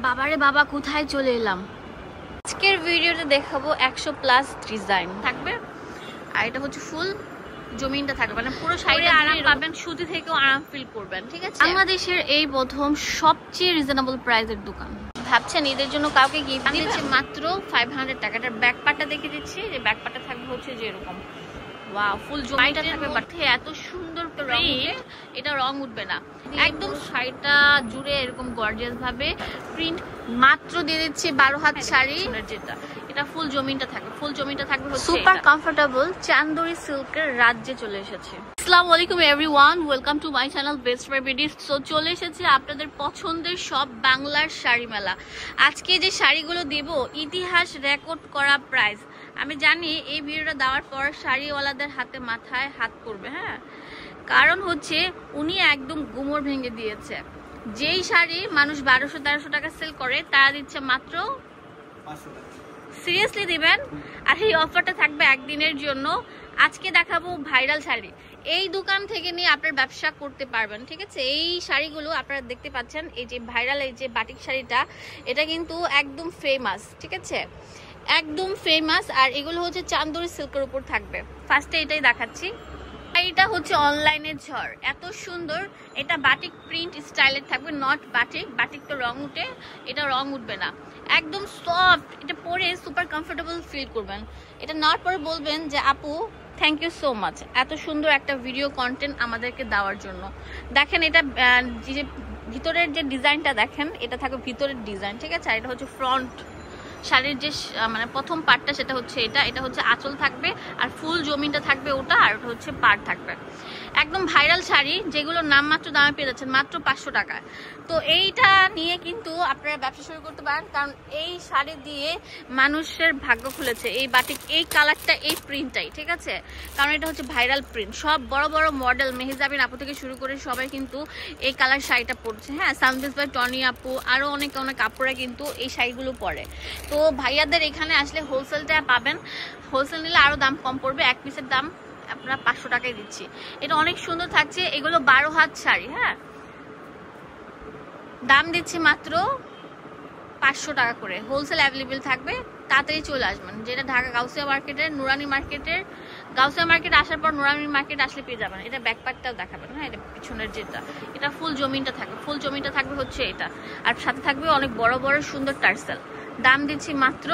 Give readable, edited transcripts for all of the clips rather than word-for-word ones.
বাবারে বাবা কোথায় চলে এলাম। আজকের ভিডিওতে দেখাবো 100+ ডিজাইন থাকবে, আর এটা হচ্ছে ফুল জমিনটা থাকবে, মানে পুরো শাড়িতে আরাম পাবেন, সুতি থেকেও আরাম ফিল করবেন। ঠিক আছে, বাংলাদেশের এই প্রথম সবচেয়ে রিজনেবল প্রাইসের দোকান। ভাবছেন ঈদের জন্য কাউকে গিফট দিচ্ছে মাত্র 500 টাকা। এটার ব্যাক পার্টটা দেখে দিচ্ছি, যে ব্যাক পার্টটা থাকবে হচ্ছে যে এরকম, ওয়াও ফুল জমিটা থাকবে, বাট এত সুন্দর প্রিন্ট, এটা রং উঠবে না, একদম শাড়িটা জুড়ে এরকম গর্জিয়াস ভাবে প্রিন্ট। মাত্র দিয়ে দিচ্ছি 12 হাত শাড়ি, যেটা এটা ফুল জমিনটা থাকবে, ফুল জমিনটা থাকবে হচ্ছে সুপার কমফোর্টেবল চান্দরি সিল্কের রাজ্যে চলে এসেছে। আসসালামু আলাইকুম everyone, welcome to my channel best fabrics. So চলে এসেছে আপনাদের পছন্দের সব বাংলার শাড়ি মেলা। আজকে যে শাড়িগুলো দিব ইতিহাস রেকর্ড করা প্রাইস। আমি জানি এই ভিডিওটা দেওয়ার পর শাড়িওয়ালাদের হাতে মাথায় হাত পড়বে, হ্যাঁ, কারণ হচ্ছে উনি একদম গুমর ভেঙে দিয়েছে। যেই শাড়ি মানুষ 1200-1300 টাকা সেল করে, তারা দিচ্ছে মাত্র 500 টাকা। সিরিয়াসলি দিবেন? আর এই অফারটা থাকবে একদিনের জন্য। আজকে দেখাবো ভাইরাল শাড়ি, এই দোকান থেকে নিয়ে আপনার ব্যবসা করতে পারবেন। ঠিক আছে, এই শাড়িগুলো আপনারা দেখতে পাচ্ছেন, এই যে ভাইরাল এই যে বাটিক শাড়িটা, এটা কিন্তু একদম ফেমাস। ঠিক আছে, একদম ফেমাস। আর এগুলো হচ্ছে চান্দরি সিল্কের উপর থাকবে। ফার্স্টে এটাই দেখাচ্ছি, এটা হচ্ছে অনলাইনের ঝড়, এত সুন্দর। এটা বাটিক প্রিন্ট স্টাইলের থাকবে, নট বাটিক। বাটিক তো রং উঠে, এটা রং উঠবে না, একদম সফট। এটা পরে সুপার কমফোর্টেবল ফিল করবেন। এটা নট পরে বলবেন যে আপু থ্যাংক ইউ সো মাচ এত সুন্দর একটা ভিডিও কন্টেন্ট আমাদেরকে দেওয়ার জন্য। দেখেন এটা যে ভিতরের যে ডিজাইনটা দেখেন, এটা থাকবে ভিতরের ডিজাইন। ঠিক আছে, আর এটা হচ্ছে ফ্রন্ট শাড়ির যে মানে প্রথম পার্টটা, সেটা হচ্ছে এটা। এটা হচ্ছে আঁচল থাকবে, আর ফুল জমিনটা থাকবে ওটা, আর ওটা হচ্ছে পাড় থাকবে। একদম ভাইরাল শাড়ি, যেগুলো নামমাত্র দামে পেয়ে যাচ্ছেন মাত্র 500 টাকা। তো এইটা নিয়ে কিন্তু আপনারা ব্যবসা শুরু করতে পারেন, কারণ এই শাড়ি দিয়ে মানুষের ভাগ্য খুলেছে। এই বাটিক, এই কালারটা, এই প্রিন্টটাই। ঠিক আছে, কারণ এটা হচ্ছে ভাইরাল প্রিন্ট। সব বড় বড় মডেল, মেহেজাবিন আপু থেকে শুরু করে সবাই কিন্তু এই কালার শাড়িটা পরছে। হ্যাঁ, সানবিজ বাই টনি আপু, আরও অনেক অনেক আপুরা কিন্তু এই শাড়িগুলো পরে। তো ভাইয়াদের এখানে আসলে হোলসেলটা পাবেন, হোলসেল নিলে আরো দাম কম পড়বে। এক পিসের দাম আপনারা 500 টাকায় দিচ্ছি। এটা অনেক সুন্দর থাকছে, এগুলো 12 হাত শাড়ি। হ্যাঁ, দাম দিচ্ছি মাত্র 500 টাকা করে, হোলসেল অ্যাভেলেবেল থাকবে। তাড়াতাড়ি চলে আসবেন। যেটা ঢাকা গাউসিয়া মার্কেটের, নুরানি মার্কেটের, গাউসিয়া মার্কেট আসার পর নুরানি মার্কেট আসলে পেয়ে যাবেন। এটা ব্যাকপ্যাকটাও দেখাবেন। হ্যাঁ, এটা পিছনের যেটা, এটা ফুল জমিনটা থাকবে, ফুল জমিনটা থাকবে হচ্ছে এটা, আর সাথে থাকবে অনেক বড় বড় সুন্দর টার্সেল। দাম দিচ্ছি মাত্র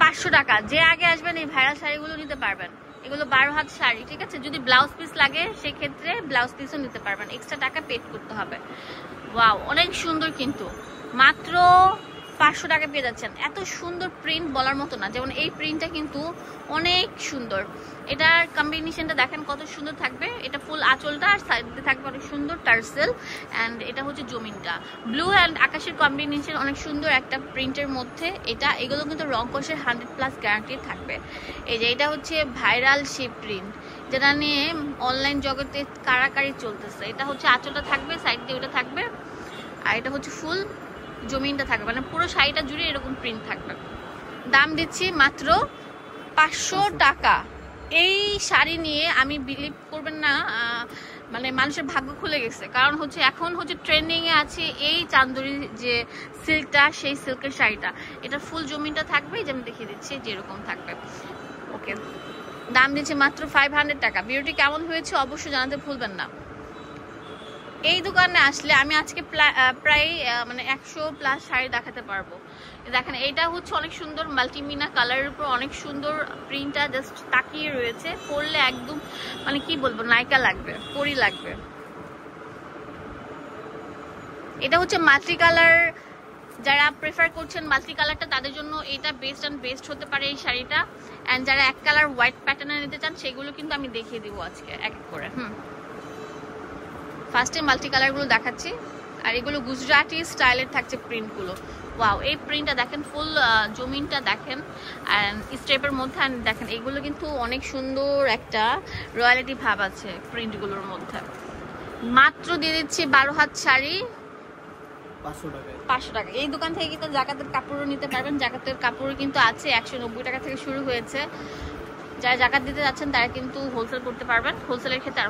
500 টাকা। যে আগে আসবেন এই ভাইরাল শাড়িগুলো নিতে পারবেন। এগুলো 12 হাত শাড়ি। ঠিক আছে, যদি ব্লাউজ পিস লাগে সেক্ষেত্রে ব্লাউজ পিসও নিতে পারবেন, এক্সট্রা টাকা পেড করতে হবে। ওয়াও, অনেক সুন্দর, কিন্তু মাত্র 500 টাকা পেয়ে যাচ্ছেন। এত সুন্দর প্রিন্ট বলার মতো না, যেমন এই প্রিন্টটা কিন্তু অনেক সুন্দর। এটার কম্বিনেশনটা দেখেন কত সুন্দর থাকবে। এটা ফুল আঁচলটা, আর সাইডে থাকবে অনেক সুন্দর টার্সেল, অ্যান্ড এটা হচ্ছে জমিনটা। ব্লু অ্যান্ড আকাশের কম্বিনেশন, অনেক সুন্দর একটা প্রিন্টের মধ্যে এটা। এগুলো কিন্তু রং কষের 100+ গ্যারান্টি থাকবে। এই যে এটা হচ্ছে ভাইরাল সেই প্রিন্ট, যেটা নিয়ে অনলাইন জগতে কারাকারি চলতেছে। এটা হচ্ছে আঁচলটা থাকবে, সাইড দিয়ে ওটা থাকবে, আর এটা হচ্ছে ফুল জমিনটা থাকবে, মানে পুরো শাড়িটা জুড়ে এরকম প্রিন্ট থাকবে। দাম দিচ্ছি মাত্র 500 টাকা। এই শাড়ি নিয়ে আমি বিলিভ করবেন না, মানে মানুষের ভাগ্য খুলে গেছে। কারণ হচ্ছে এখন হচ্ছে ট্রেন্ডিং এ আছে এই চান্দরি যে সিল্কটা, সেই সিল্কের শাড়িটা। এটা ফুল জমিনটা থাকবে, যে আমি দেখিয়ে দিচ্ছি যেরকম থাকবে। ওকে, দাম দিচ্ছি মাত্র 500 টাকা। ভিডিওটি কেমন হয়েছে অবশ্যই জানাতে ভুলবেন না। এই দোকানে আসলে আমি আজকে প্রায় মানে 100+ শাড়ি দেখাতে পারবো। দেখেন এটা হচ্ছে অনেক সুন্দর মাল্টিমিনা কালারের উপর, অনেক সুন্দর প্রিন্টটা জাস্ট তাকিয়ে রয়েছে। পরলে একদম মানে কি বলবো, নায়িকা লাগবে, পরি লাগবে। এটা হচ্ছে মাল্টি কালার, যারা প্রেফার করছেন মাল্টি কালারটা, তাদের জন্য এটা বেস্ট অ্যান্ড বেস্ট হতে পারে এই শাড়িটা। অ্যান্ড যারা এক কালার হোয়াইট প্যাটার্নে নিতে চান, সেগুলো কিন্তু আমি দেখিয়ে দিব আজকে এক এক করে। ফার্স্টে মাল্টি কালারগুলো দেখাচ্ছি, আর এগুলো গুজরাটি স্টাইলের থাকছে প্রিন্টগুলো। ওয়াও, এই প্রিন্টটা দেখেন, ফুল জমিনটা দেখেন, অ্যান্ড স্টেপের মধ্যে। অ্যান্ড দেখেন এগুলো কিন্তু অনেক সুন্দর একটা রয়্যালিটি ভাব আছে প্রিন্টগুলোর মধ্যে। মাত্র দিয়ে দিচ্ছি 12 হাত শাড়ি 500 টাকা। এই দোকান থেকে কিন্তু জাকাতের কাপড়ও নিতে পারবেন। জাকাতের কাপড় কিন্তু আছে 190 টাকা থেকে শুরু হয়েছে। যারা জাকাত দিতে যাচ্ছেন তারা কিন্তু হোলসেল করতে পারবেন, হোলসেলের ক্ষেত্রে।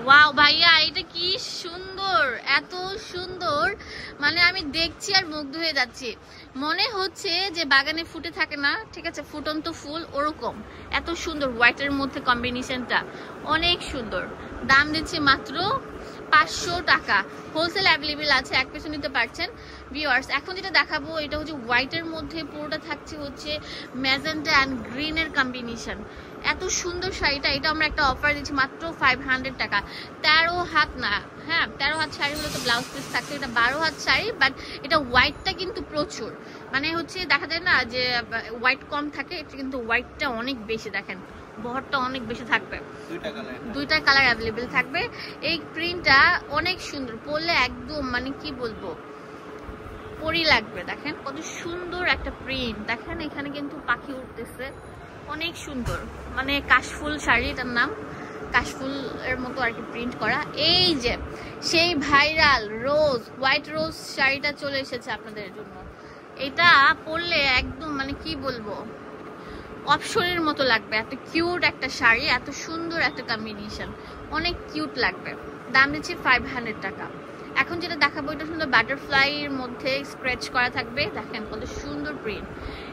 ওয়াও ভাইয়া এটা কি সুন্দর, এত সুন্দর, মানে আমি দেখছি আর মুগ্ধ হয়ে যাচ্ছি। মনে হচ্ছে যে বাগানে ফুটে থাকে না, ঠিক আছে, ফুটন্ত ফুল, ওরকম এত সুন্দর। হোয়াইটের মধ্যে কম্বিনেশনটা অনেক সুন্দর। দাম দিচ্ছি মাত্র 500 টাকা। হোলসেল অ্যাভেলেবেল আছে, এক পিছু নিতে পারছেন ভিউয়ার্স। এখন যেটা দেখাবো এটা হচ্ছে হোয়াইটের মধ্যে, পুরোটা থাকছে হচ্ছে ম্যাজেন্টা অ্যান্ড গ্রিনের কম্বিনেশন। এত সুন্দর শাড়িটা, এটা আমরা একটা অফার দিচ্ছি মাত্র 500 টাকা। 13 হাত না, হ্যাঁ 13 হাত শাড়ি হলে তো ব্লাউজ পিস থাকতো, এটা 12 হাত শাড়ি, বাট এটা হোয়াইটটা কিন্তু প্রচুর, মানে হচ্ছে দেখা যায় না যে হোয়াইট কম থাকে, এটা কিন্তু হোয়াইটটা অনেক বেশি, দেখেন বহরটা অনেক বেশি থাকবে, দুইটা কালার অ্যাভেলেবেল থাকবে। এই প্রিন্টটা অনেক সুন্দর, পরলে একদম মানে কি বলবো পরি লাগবে। দেখেন কত সুন্দর একটা প্রিন্ট, দেখেন এখানে কিন্তু পাখি উঠতেছে, অনেক সুন্দর, মানে কাশফুল শাড়ি, এটার নাম কাশফুল এর মতো আর কি প্রিন্ট করা। এই যে সেই ভাইরাল রোজ, হোয়াইট রোজ শাড়িটা চলে এসেছে আপনাদের জন্য। এটা পরলে একদম মানে কি বলবো অপশনের মতো লাগবে, এত কিউট একটা শাড়ি, এত সুন্দর একটা কম্বিনেশন, অনেক কিউট লাগবে। দাম দিচ্ছি 500 টাকা। এখন যেটা দেখাবো এটা সুন্দর বাটারফ্লাইয়ের মধ্যে স্ক্র্যাচ করা থাকবে, দেখেন কত সুন্দর প্রিন্ট।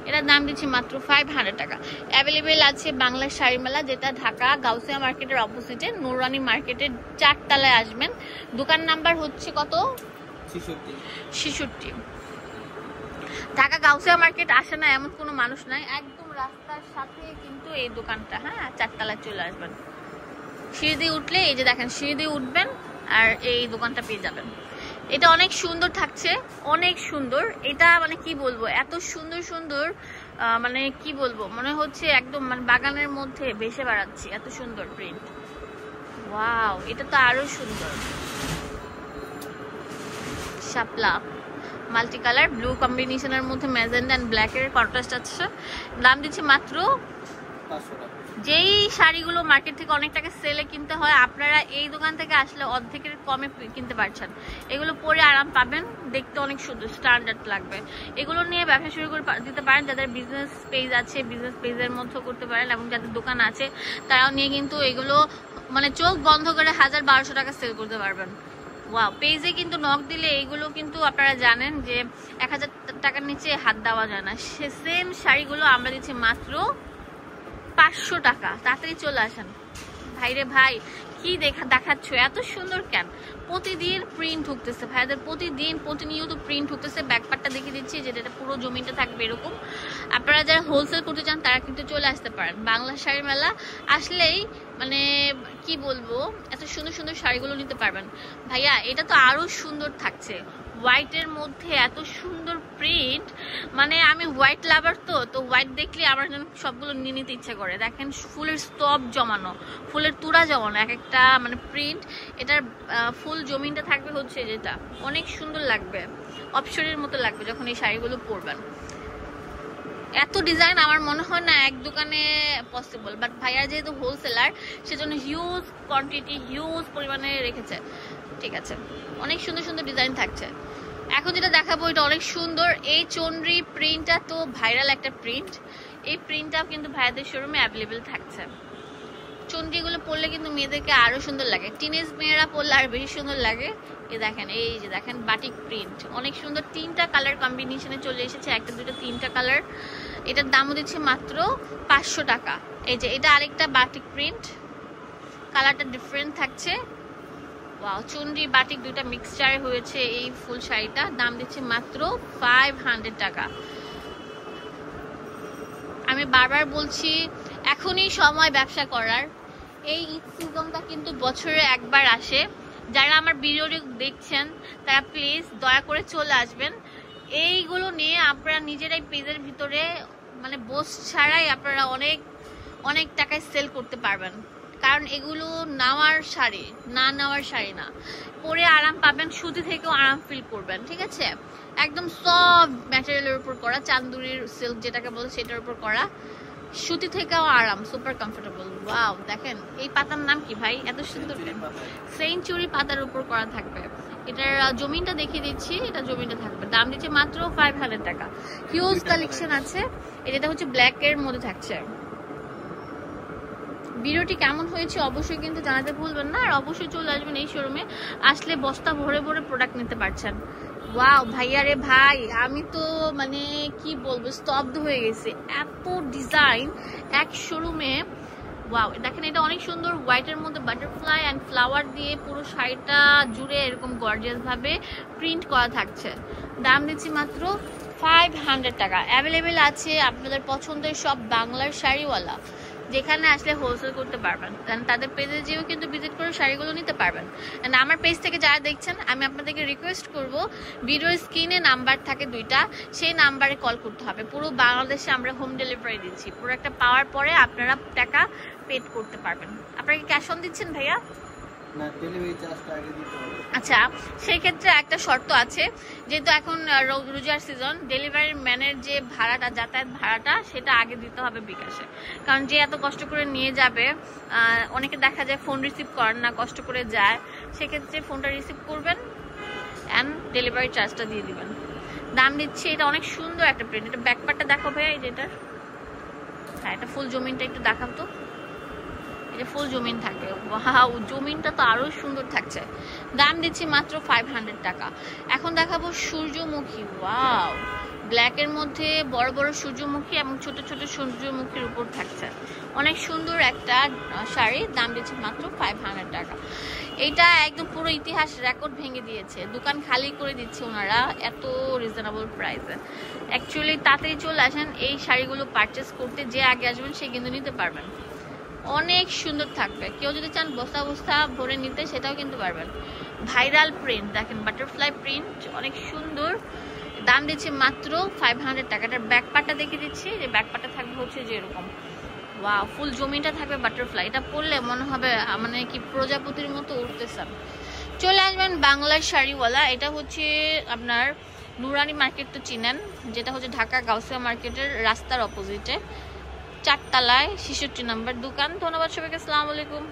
এটার দাম দিচ্ছি মাত্র 500 টাকা। অ্যাভেলেবেল আছে বাংলা শাড়ি মেলা, যেটা ঢাকা গাউসিয়া মার্কেটের অপোজিটে নুরানি মার্কেটের 4 তলায় আসবেন। দোকান নাম্বার হচ্ছে কত? 66। ঢাকা গাউসিয়া মার্কেট আসে না এমন কোনো মানুষ নাই, একদম রাস্তার সাথে কিন্তু এই দোকানটা, হ্যাঁ 4 তলায় চলে আসবেন। সিঁড়ি দিয়ে উঠলে এই যে দেখেন, সিঁড়ি দিয়ে উঠবেন আর এই দোকানটা পেয়ে যাবেন। এটা অনেক সুন্দর থাকছে, অনেক সুন্দর। এটা মানে কি বলবো, এত সুন্দর সুন্দর, মানে কি বলবো, মনে হচ্ছে একদম মানে বাগানের মধ্যে ভেসে বেড়াচ্ছি, এত সুন্দর প্রিন্ট। ওয়াও, এটা তো আরো সুন্দর। শাপলা মাল্টি কালার ব্লু কম্বিনেশনের মধ্যে ম্যাজেন্টা এন্ড ব্ল্যাক এর কন্ট্রাস্ট আছে। দাম দিচ্ছি মাত্র 500 টাকা। যেই শাড়িগুলো মার্কেট থেকে অনেক টাকা সেলে কিনতে হয়, আপনারা এই দোকান থেকে আসলে অর্ধেকের কমে কিনতে পারছেন। এগুলো পরে আরাম পাবেন, দেখতে অনেক সুন্দর, স্ট্যান্ডার্ড লাগবে। এগুলো নিয়ে ব্যবসা শুরু করে দিতে পারেন। যাদের বিজনেস পেজ আছে, বিজনেস পেজের মধ্যেও করতে পারেন, এবং যাদের দোকান আছে তারাও নিয়ে কিন্তু এগুলো মানে চোখ বন্ধ করে 1000-1200 টাকা সেল করতে পারবেন। ওয়াও, পেজে কিন্তু নক দিলে এইগুলো কিন্তু আপনারা জানেন যে 1000 টাকার নিচে হাত দেওয়া যায় না। সে সেম শাড়িগুলো আমরা দিচ্ছি মাত্র 500 টাকা। তাড়াতাড়ি চলে আসেন ভাইরে ভাই, কি দেখাচ্ছ, এত সুন্দর কেন? প্রতিদিন প্রিন্ট ঢুকতেছে ভাইদের, প্রতিদিন প্রতিনিয়ত প্রিন্ট ঢুকতেছে। ব্যাকপার্টটা দেখিয়ে দিচ্ছি, যেটা পুরো জমিটা থাকবে এরকম। আপনারা যারা হোলসেল করতে চান তারা কিন্তু চলে আসতে পারেন। বাংলা শাড়ি মেলা আসলেই মানে কি বলবো, এত সুন্দর সুন্দর শাড়িগুলো নিতে পারবেন। ভাইয়া এটা তো আরো সুন্দর থাকছে, হোয়াইটের মধ্যে এত সুন্দর প্রিন্ট, মানে আমি হোয়াইট লাভার, তো হোয়াইট দেখলে আমার যেন সবগুলো নিয়ে নিতে ইচ্ছা করে। দেখেন ফুলের স্তব জমানো, ফুলের তুড়া জমানো, এক একটা মানে প্রিন্ট। এটার ফুল জমিনটা থাকবে হচ্ছে যেটা, অনেক সুন্দর লাগবে, অপশনের মতো লাগবে যখন এই শাড়িগুলো পরবেন। এত ডিজাইন আমার মনে হয় না এক দোকানে পসিবল, বাট ভাইয়া যেহেতু হোলসেলার সেজন্য হিউজ কোয়ান্টিটি, হিউজ পরিমাণে রেখেছে। ঠিক আছে, অনেক সুন্দর সুন্দর ডিজাইন থাকছে। এখন যেটা দেখাবো এটা অনেক সুন্দর। এই চন্দ্রি প্রিন্টটা তো ভাইরাল একটা প্রিন্ট, এই প্রিন্টটাও কিন্তু ভাইয়াদের শোরুমে অ্যাভেলেবেল থাকছে। চন্দ্রিগুলো পরলে কিন্তু মেয়েদেরকে আরো সুন্দর লাগে, টিনেজ মেয়েরা পরলে আর বেশি সুন্দর লাগে। এই দেখেন, এই যে দেখেন বাটিক প্রিন্ট, অনেক সুন্দর, 3টা কালার কম্বিনেশনে চলে এসেছে, একটা দুটো 3টা কালার। এটার দামও দিচ্ছে মাত্র 500 টাকা। এই যে এটা আরেকটা বাটিক প্রিন্ট, কালারটা ডিফারেন্ট থাকছে। ওয়াও, চুনরি বাটিক দুইটা মিক্সচারে হয়েছে এই ফুল শাড়িটা। দাম দিচ্ছে মাত্র 500 টাকা। আমি বারবার বলছি এখনই সময় ব্যবসা করার। এই ঈদ সিজনটা কিন্তু বছরে একবার আসে। যারা আমার ভিডিও দেখছেন তারা প্লিজ দয়া করে চলে আসবেন। এইগুলো নিয়ে আপনারা নিজেরাই পেজের ভিতরে মানে বোস ছাড়াই আপনারা অনেক অনেক টাকায় সেল করতে পারবেন, কারণ এগুলো নেওয়ার শাড়ি না, পরে আরাম পাবেন, সুতি থেকেও আরাম ফিল করবেন। ঠিক আছে, একদম সফট ম্যাটেরিয়ালের উপর করা, চান্দুরির সিল্ক যেটাকে বলে সেটার উপর করা, সুতি থেকেও আরাম, সুপার কমফোর্টেবল। ওয়াও, দেখেন এই পাতার নাম কি ভাই, এত সুন্দর, সেঞ্চুরি পাতার উপর করা থাকবে। এটার জমিনটা দেখিয়ে দিচ্ছি, এটা জমিনটা থাকবে। দাম দিচ্ছে মাত্র 500 টাকা। হিউজ কালেকশন আছে। এটা হচ্ছে ব্ল্যাক এর মধ্যে থাকছে, ভিডিওটি কেমন হয়েছে অবশ্যই কিন্তু জানাতে ভুলবেন না, আর অবশ্যই চলে আসবেন এই শোরুমে, আসলে বস্তা ভরে ভরে প্রোডাক্ট নিতে পারছেন। ওয়াও ভাইয়া রে ভাই, আমি তো মানে কি বলবো, স্তব্ধ হয়ে গেছে, এত ডিজাইন এক শোরুমে। ওয়াও দেখেন, এটা অনেক সুন্দর, হোয়াইটের মধ্যে বাটারফ্লাই অ্যান্ড ফ্লাওয়ার দিয়ে পুরো শাড়িটা জুড়ে এরকম গর্জিয়াস ভাবে প্রিন্ট করা থাকছে। দাম দিচ্ছি মাত্র 500 টাকা। অ্যাভেলেবেল আছে আপনাদের পছন্দের সব বাংলার শাড়িওয়ালা, যেখানে আসলে হোলসেল করতে পারবেন, কারণ তাদের পেজে যেও কিন্তু ভিজিট করে শাড়িগুলো নিতে পারবেন। এন্ড আমার পেজ থেকে যারা দেখছেন, আমি আপনাদেরকে রিকোয়েস্ট করব, ভিডিওর স্ক্রিনে নাম্বার থাকে 2টা, সেই নাম্বারে কল করতে হবে। পুরো বাংলাদেশে আমরা হোম ডেলিভারি দিচ্ছি। পুরো একটা পাওয়ার পরে আপনারা টাকা পেড করতে পারবেন। আপনারা কি ক্যাশ অন দিচ্ছেন ভাইয়া? না, ডেলিভারি চার্জটা আগে দিতে হবে। আচ্ছা, সেই ক্ষেত্রে একটা শর্ত আছে, যেহেতু এখন রোজার সিজন, ডেলিভারি ম্যানের যে ভাড়াটা, যাতায়াত ভাড়াটা, সেটা আগে দিতে হবে বিকাশে। কারণ যে এত কষ্ট করে নিয়ে যাবে, অনেকে দেখা যায় ফোন রিসিভ করেন না, কষ্ট করে যায়, সেক্ষেত্রে ফোনটা রিসিভ করবেন অ্যান্ড ডেলিভারি চার্জটা দিয়ে দিবেন। দাম দিচ্ছি, এটা অনেক সুন্দর একটা প্রিন্ট। এটা ব্যাকপার্টটা দেখো ভাইয়া, এই যেটা, হ্যাঁ এটা ফুল জমিনটা একটু দেখাও তো, এটা ফুল জমিন থাকে। ওয়াও, জমিনটা তো আরো সুন্দর থাকছে। দাম দিচ্ছি মাত্র 500 টাকা। এখন দেখাবো সূর্যমুখী। ওয়াও, ব্ল্যাকের মধ্যে বড় বড় সূর্যমুখী এবং ছোট ছোট সূর্যমুখীর উপর থাকছে, অনেক সুন্দর একটা শাড়ি। দাম দিচ্ছি মাত্র 500 টাকা। এইটা একদম পুরো ইতিহাস রেকর্ড ভেঙে দিয়েছে, দোকান খালি করে দিচ্ছে ওনারা এত রিজনেবল প্রাইসে। অ্যাকচুয়ালি তাড়াতাড়ি চলে আসেন এই শাড়িগুলো পারচেস করতে, যে আগে আসবেন সে কিন্তু নিতে পারবেন, অনেক সুন্দর থাকবে। কেউ যদি চান বস্তা বস্তা ভরে নিতে, সেটাও কিন্তু পারবেন। ভাইরাল প্রিন্ট দেখেন, বাটারফ্লাই প্রিন্ট, অনেক সুন্দর। দাম দিচ্ছি মাত্র 500 টাকা। এটার ব্যাকপার্টটা দেখিয়ে দিচ্ছি, যে ব্যাকপার্টটা থাকবে হচ্ছে যে এরকম, ওয়াও, ফুল জমিটা থাকবে বাটারফ্লাই। এটা পরলে মনে হবে মানে কি প্রজাপতির মতো উঠতেছেন। চলে আসবেন বাংলার শাড়িওয়ালা। এটা হচ্ছে আপনার নুরানি মার্কেট তো চিনেন, যেটা হচ্ছে ঢাকা গাউসিয়া মার্কেটের রাস্তার অপোজিটে, 4 তলায় 66 নম্বর দোকান। ধন্যবাদ সবাইকে, আসসালামু আলাইকুম।